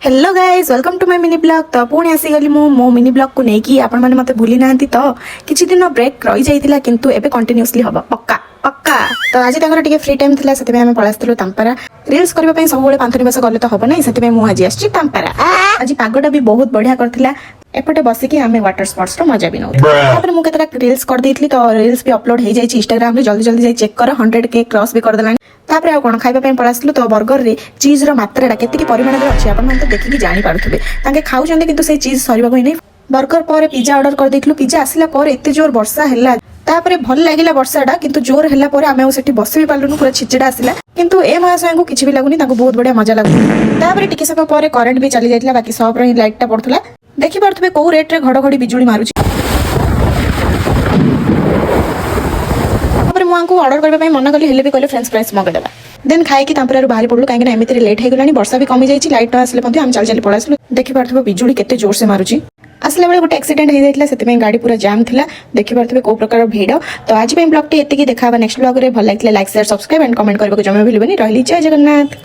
Hello guys welcome to my mini blog. तो पुणी आसीगली मो मिनी ब्लॉग को लेकिन आपण मैंने मत भूली ना तो किछि दिन ब्रेक रही जाइतिला किंतु एबे कंटिन्यूअसली हबा पक्का पक्का। तो आज तांकर टिके फ्री टाइम थिला सेते आमे पळास्तलु तांपारा रील्स करबा पई सब बेले पांथनिवास गले तो हबो नै सेते मु आज आछि तांपारा। आज पागोटा भी बहुत बढ़िया करथिला एपटे बसिकी आमे वाटर स्पोर्ट्स रो मजा भी नौ तापर मु केतरा रील्स कर देइतली तो रील्स भी अपलोड हे जाई छि इंस्टाग्राम रे जल्दी जल्दी जाई चेक कर 100K क्रॉस भी कर देलानी। तापर आ कोन खाइबा पई पळास्तलु तो बर्गर रे चीज रो मात्राटा केतिकी परिमाण रे अछि आपण मन तो देखि कि जानि पारुथबे तांके खाउचंदे किंतु से चीज सरीबा कोइ नै। बर्गर पर पिज्जा ऑर्डर कर देइतलु पिज्जा आसिला पर एते जोर वर्षा हैला तापर भल लागिला वर्षाटा किंतु जोर हैला पर आमे सेठी बसि भी पालुनु पूरा छिचडा आसिला किंतु ए महाशय को किछि भी लागुनी ताको बहुत बढ़िया मजा लागु। तापर टिके समय पर करंट भी चली जाइतला बाकी सब रो लाइटटा पडथला देखि पारथबे को रेट रे घड़घड़ी बिजुली मारुछि। तापर मु आंको ऑर्डर करबा पई मन कली हेले भी कहले फ्रेंच फ्राइज मगदेबा देन खाई कि तापर बाहर पडलु काहे कि एमिति लेट हे गलानी वर्षा भी कमी जाइछि लाइट आसले पछि हम चल चल पळासलु देखि पारथबे बिजुली केते जोर से मारुछि। आसले बेले गोटे एक्सीडेंट हो जाइतला सेते में गाड़ी पूरा जाम थिला देखि पारथबे को प्रकार भीड़। तो आज पे ब्लॉग टी एतिकी देखाबा नेक्स्ट ब्लॉग रे भल लागितले like share subscribe and comment करबा को जमे भूलबेनी। रहली जय जगन्नाथ।